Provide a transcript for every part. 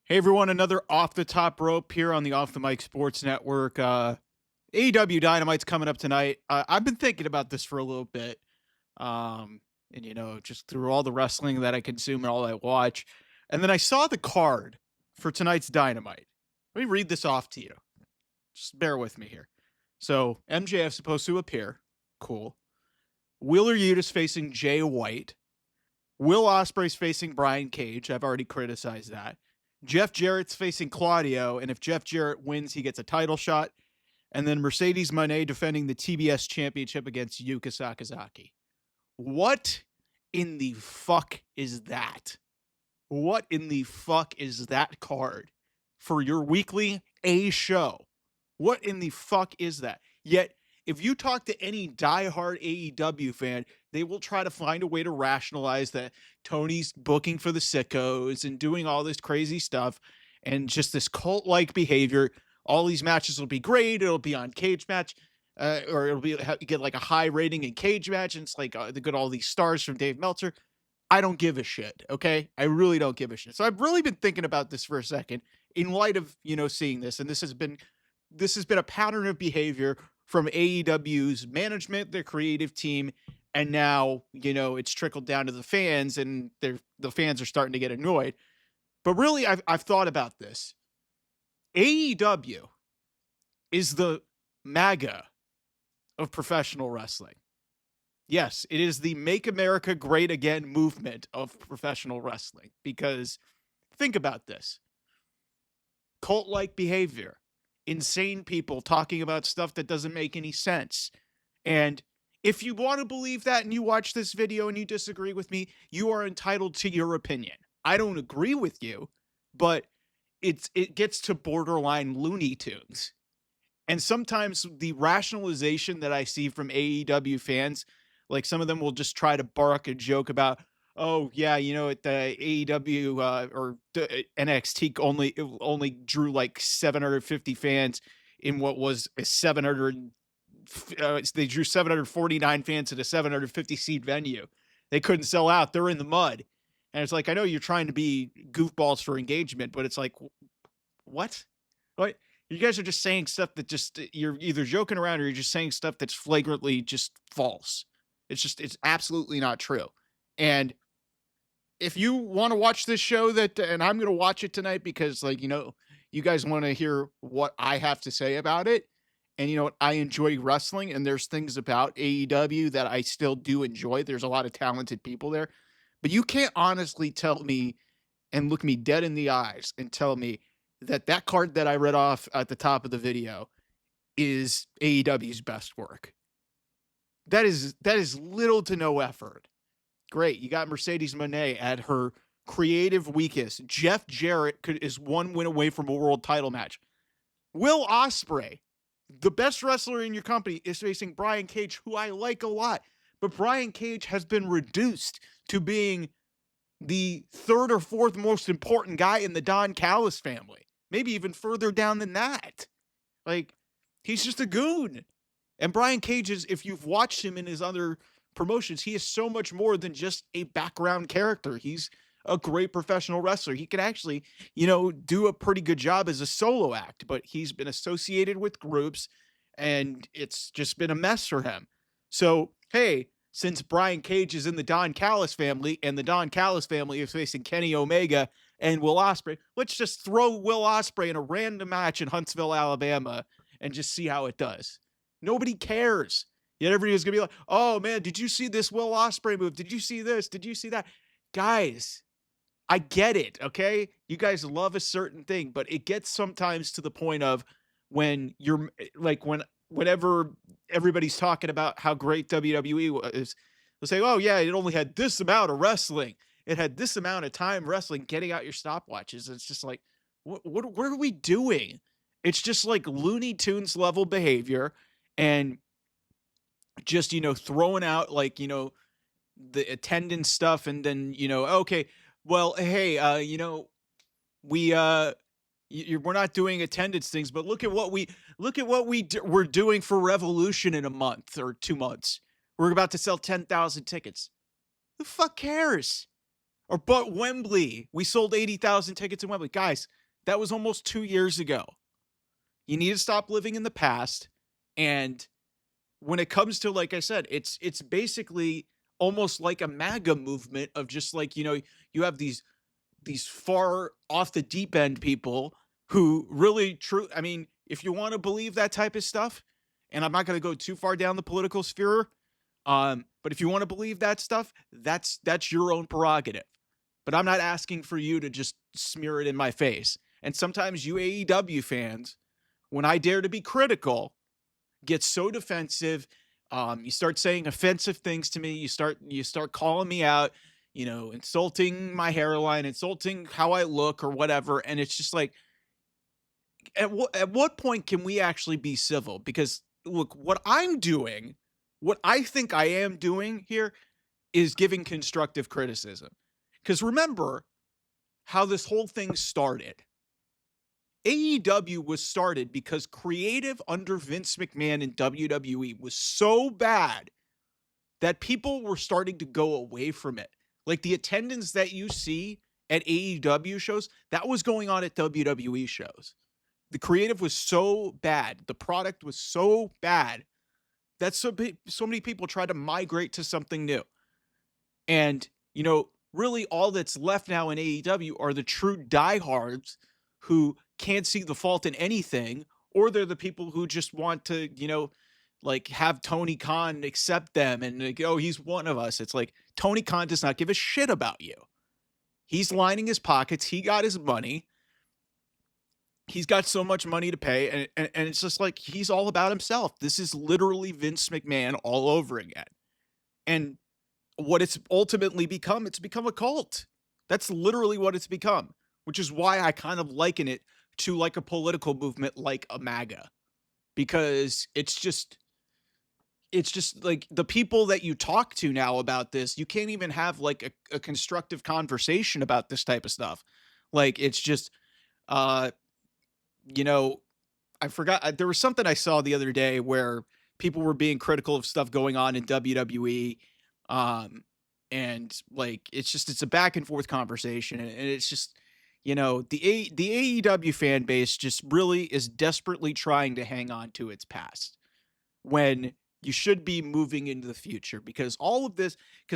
Hey everyone, another Off the Top Rope here on the Off the Mic Sports Network. AEW Dynamite's coming up tonight. I've been thinking about this for a little bit. And just through all the wrestling that I consume and all I watch. And then I saw the card for tonight's Dynamite. Let me read this off to you. Just bear with me here. So MJF's supposed to appear. Cool. Wheeler Yuta facing Jay White. Will Ospreay's facing Brian Cage. I've already criticized that. Jeff Jarrett's facing Claudio, and if Jeff Jarrett wins, he gets a title shot. And then Mercedes Moné defending the TBS championship against Yuka Sakazaki. What in the fuck is that? What in the fuck is that card for your weekly A show? What in the fuck is that? Yet, if you talk to any diehard AEW fan, they will try to find a way to rationalize that Tony's booking for the sickos and doing all this crazy stuff and just this cult-like behavior. All these matches will be great. It'll be on Cage Match, or it'll be get like a high rating in Cage Match. And it's like they get all these stars from Dave Meltzer. I don't give a shit. Okay, I really don't give a shit. So I've really been thinking about this for a second in light of seeing this, and this has been a pattern of behavior from AEW's management, their creative team, and now, it's trickled down to the fans, and the fans are starting to get annoyed. But really, I've thought about this. AEW is the MAGA of professional wrestling. Yes, it is the Make America Great Again movement of professional wrestling. Because think about this. Cult-like behavior. Insane people talking about stuff that doesn't make any sense. And if you want to believe that and you watch this video and you disagree with me, you are entitled to your opinion. I don't agree with you, but it gets to borderline Looney Tunes. And sometimes the rationalization that I see from AEW fans, like some of them will just try to bark a joke about, oh yeah, at the AEW or NXT only drew like 750 fans in what was a 700. They drew 749 fans at a 750 seat venue. They couldn't sell out. They're in the mud. And it's like, I know you're trying to be goofballs for engagement, but it's like, what? You guys are just saying stuff that you're either joking around or you're just saying stuff that's flagrantly just false. It's absolutely not true. And if you want to watch this show and I'm going to watch it tonight because you guys want to hear what I have to say about it. And I enjoy wrestling, and there's things about AEW that I still do enjoy. There's a lot of talented people there. But you can't honestly tell me and look me dead in the eyes and tell me that card that I read off at the top of the video is AEW's best work. That is little to no effort. Great. You got Mercedes Moné at her creative weakest. Jeff Jarrett is one win away from a world title match. Will Ospreay, the best wrestler in your company, is facing Brian Cage, who I like a lot. But Brian Cage has been reduced to being the third or fourth most important guy in the Don Callis family. Maybe even further down than that. Like, he's just a goon. And Brian Cage is, if you've watched him in his other promotions, he is so much more than just a background character. He's a great professional wrestler. He can actually, do a pretty good job as a solo act, but he's been associated with groups and it's just been a mess for him. So, hey, since Brian Cage is in the Don Callis family and the Don Callis family is facing Kenny Omega and Will Ospreay, let's just throw Will Ospreay in a random match in Huntsville, Alabama and just see how it does. Nobody cares. Yet everybody's going to be like, oh man, did you see this Will Ospreay move? Did you see this? Did you see that? Guys, I get it, okay? You guys love a certain thing, but it gets sometimes to the point of when you're like, whenever everybody's talking about how great WWE is, they'll say, oh yeah, it only had this amount of wrestling. It had this amount of time wrestling, getting out your stopwatches. It's just like, what are we doing? It's just like Looney Tunes level behavior and just, throwing out like, the attendance stuff. And then, okay, well, hey, we're not doing attendance things, but look at what we're doing for Revolution in a month or 2 months. We're about to sell 10,000 tickets. Who the fuck cares? Or but Wembley, we sold 80,000 tickets in Wembley. Guys, that was almost 2 years ago. You need to stop living in the past. And when it comes to, like I said, it's basically almost like a MAGA movement of just like, you have these far off the deep end people who really true. I mean, if you want to believe that type of stuff, and I'm not going to go too far down the political sphere, but if you want to believe that stuff, that's your own prerogative. But I'm not asking for you to just smear it in my face. And sometimes you AEW fans, when I dare to be critical, get so defensive. You start saying offensive things to me. You start calling me out, insulting my hairline, insulting how I look or whatever. And it's just like, at what point can we actually be civil? Because look, what I think I am doing here is giving constructive criticism. Because remember how this whole thing started. AEW was started because creative under Vince McMahon in WWE was so bad that people were starting to go away from it. Like the attendance that you see at AEW shows, that was going on at WWE shows. The creative was so bad. The product was so bad that so many people tried to migrate to something new. And, really all that's left now in AEW are the true diehards who can't see the fault in anything, or they're the people who just want to, like have Tony Khan accept them and like, oh, he's one of us. It's like Tony Khan does not give a shit about you. He's lining his pockets. He got his money. He's got so much money to pay. And it's just like, he's all about himself. This is literally Vince McMahon all over again. And what it's ultimately become, it's become a cult. That's literally what it's become, which is why I kind of liken it to like a political movement like a MAGA, because it's just like the people that you talk to now about this, you can't even have like a constructive conversation about this type of stuff. Like it's just, I forgot, there was something I saw the other day where people were being critical of stuff going on in WWE. And like, it's a back and forth conversation, and it's just, the AEW fan base just really is desperately trying to hang on to its past when you should be moving into the future, because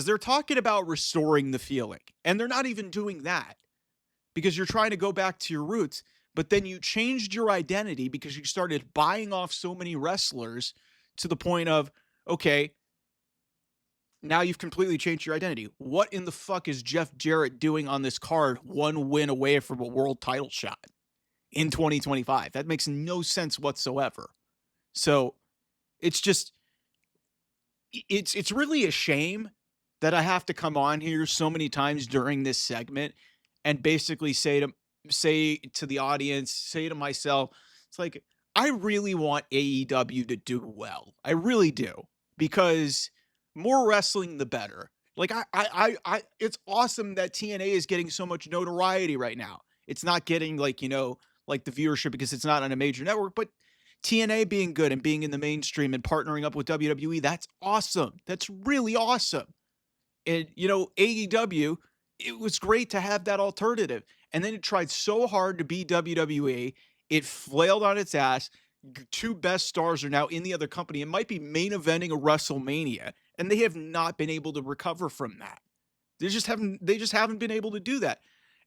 they're talking about restoring the feeling, and they're not even doing that because you're trying to go back to your roots, but then you changed your identity because you started buying off so many wrestlers to the point of, okay, now you've completely changed your identity. What in the fuck is Jeff Jarrett doing on this card, one win away from a world title shot in 2025? That makes no sense whatsoever. So it's just, it's really a shame that I have to come on here so many times during this segment and basically say to the audience, say to myself, it's like, I really want AEW to do well. I really do, because more wrestling, the better. Like it's awesome that TNA is getting so much notoriety right now. It's not getting like, like the viewership because it's not on a major network, but TNA being good and being in the mainstream and partnering up with WWE, that's awesome. That's really awesome. And, AEW, it was great to have that alternative. And then it tried so hard to be WWE. It flailed on its ass. Two best stars are now in the other company. It might be main eventing a WrestleMania, and they have not been able to recover from that. They just haven't been able to do that.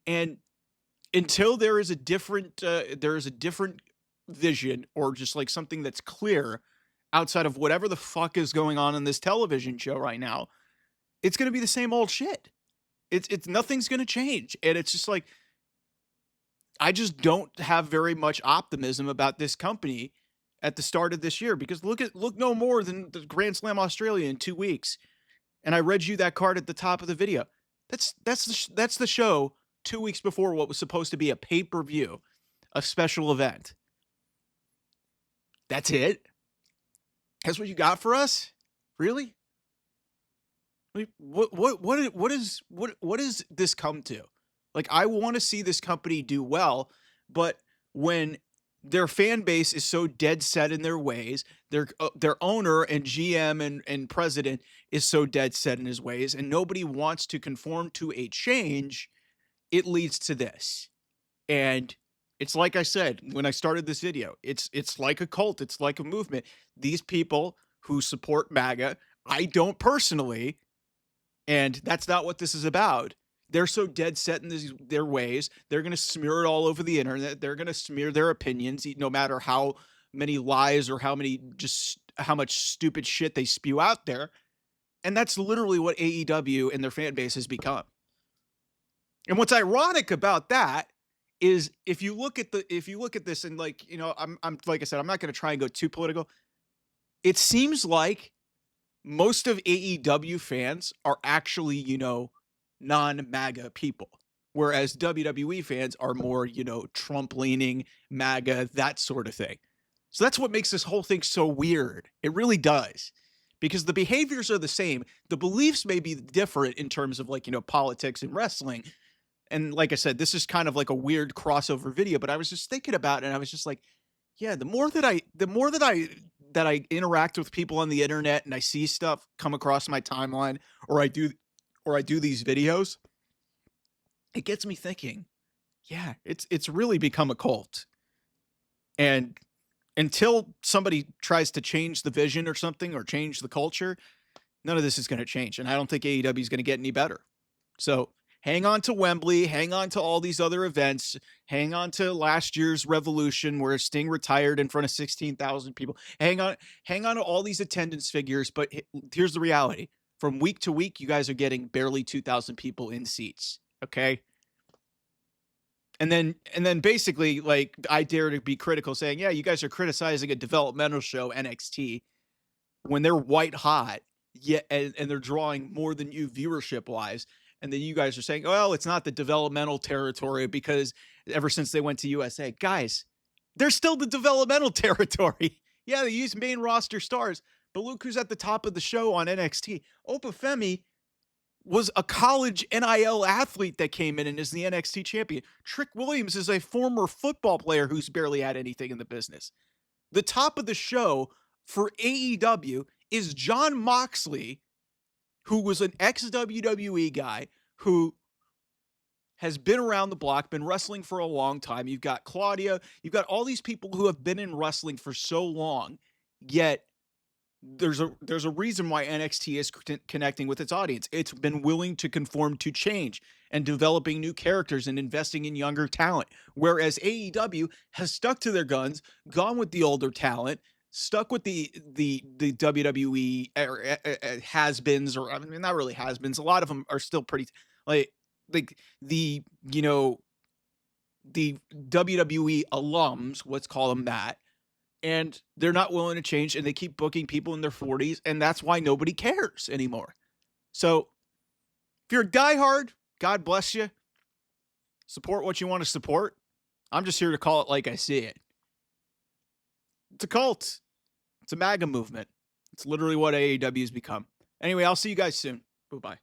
And until there is a different vision, or just like something that's clear outside of whatever the fuck is going on in this television show right now, it's going to be the same old shit. It's nothing's going to change. And it's just like, I just don't have very much optimism about this company at the start of this year, because look no more than the Grand Slam Australia in 2 weeks. And I read you that card at the top of the video. That's the show 2 weeks before what was supposed to be a pay-per-view, a special event. That's it? That's what you got for us? Really? What is this come to? Like, I want to see this company do well, but when their fan base is so dead set in their ways. Their owner and GM and president is so dead set in his ways, and nobody wants to conform to a change. It leads to this. And it's like I said when I started this video, it's like a cult, it's like a movement. These people who support MAGA, I don't personally, and that's not what this is about. They're so dead set in their ways. They're going to smear it all over the internet. They're going to smear their opinions, no matter how many lies or how much stupid shit they spew out there. And that's literally what AEW and their fan base has become. And what's ironic about that is if you look at this and like, I'm like I said, I'm not going to try and go too political. It seems like most of AEW fans are actually, non-MAGA people, whereas WWE fans are more, Trump-leaning, MAGA, that sort of thing. So that's what makes this whole thing so weird. It really does, because the behaviors are the same. The beliefs may be different in terms of like, politics and wrestling. And like I said, this is kind of like a weird crossover video, but I was just thinking about it and I was just like, yeah, the more that I interact with people on the internet and I see stuff come across my timeline, or I do these videos, it gets me thinking, yeah, it's really become a cult. And until somebody tries to change the vision or something, or change the culture, none of this is going to change. And I don't think AEW is going to get any better. So hang on to Wembley, hang on to all these other events, hang on to last year's Revolution where Sting retired in front of 16,000 people. Hang on to all these attendance figures. But here's the reality. From week to week, you guys are getting barely 2,000 people in seats. Okay. And then basically, like, I dare to be critical saying, yeah, you guys are criticizing a developmental show, NXT, when they're white hot, yet, and they're drawing more than you viewership wise. And then you guys are saying, well, it's not the developmental territory because ever since they went to USA, guys, they're still the developmental territory. Yeah, they use main roster stars, but look who's at the top of the show on NXT. Opa Femi was a college NIL athlete that came in and is the NXT champion. Trick Williams is a former football player who's barely had anything in the business. The top of the show for AEW is Jon Moxley, who was an ex-WWE guy who has been around the block, been wrestling for a long time. You've got Claudia. You've got all these people who have been in wrestling for so long, yet there's a reason why NXT is connecting with its audience. It's been willing to conform to change and developing new characters and investing in younger talent, whereas AEW has stuck to their guns, gone with the older talent, stuck with the WWE has-beens, or I mean, not really has-beens. A lot of them are still pretty like the WWE alums, let's call them that. And they're not willing to change, and they keep booking people in their 40s, and that's why nobody cares anymore. So if you're a diehard, God bless you. Support what you want to support. I'm just here to call it like I see it. It's a cult. It's a MAGA movement. It's literally what AEW has become. Anyway, I'll see you guys soon. Bye-bye.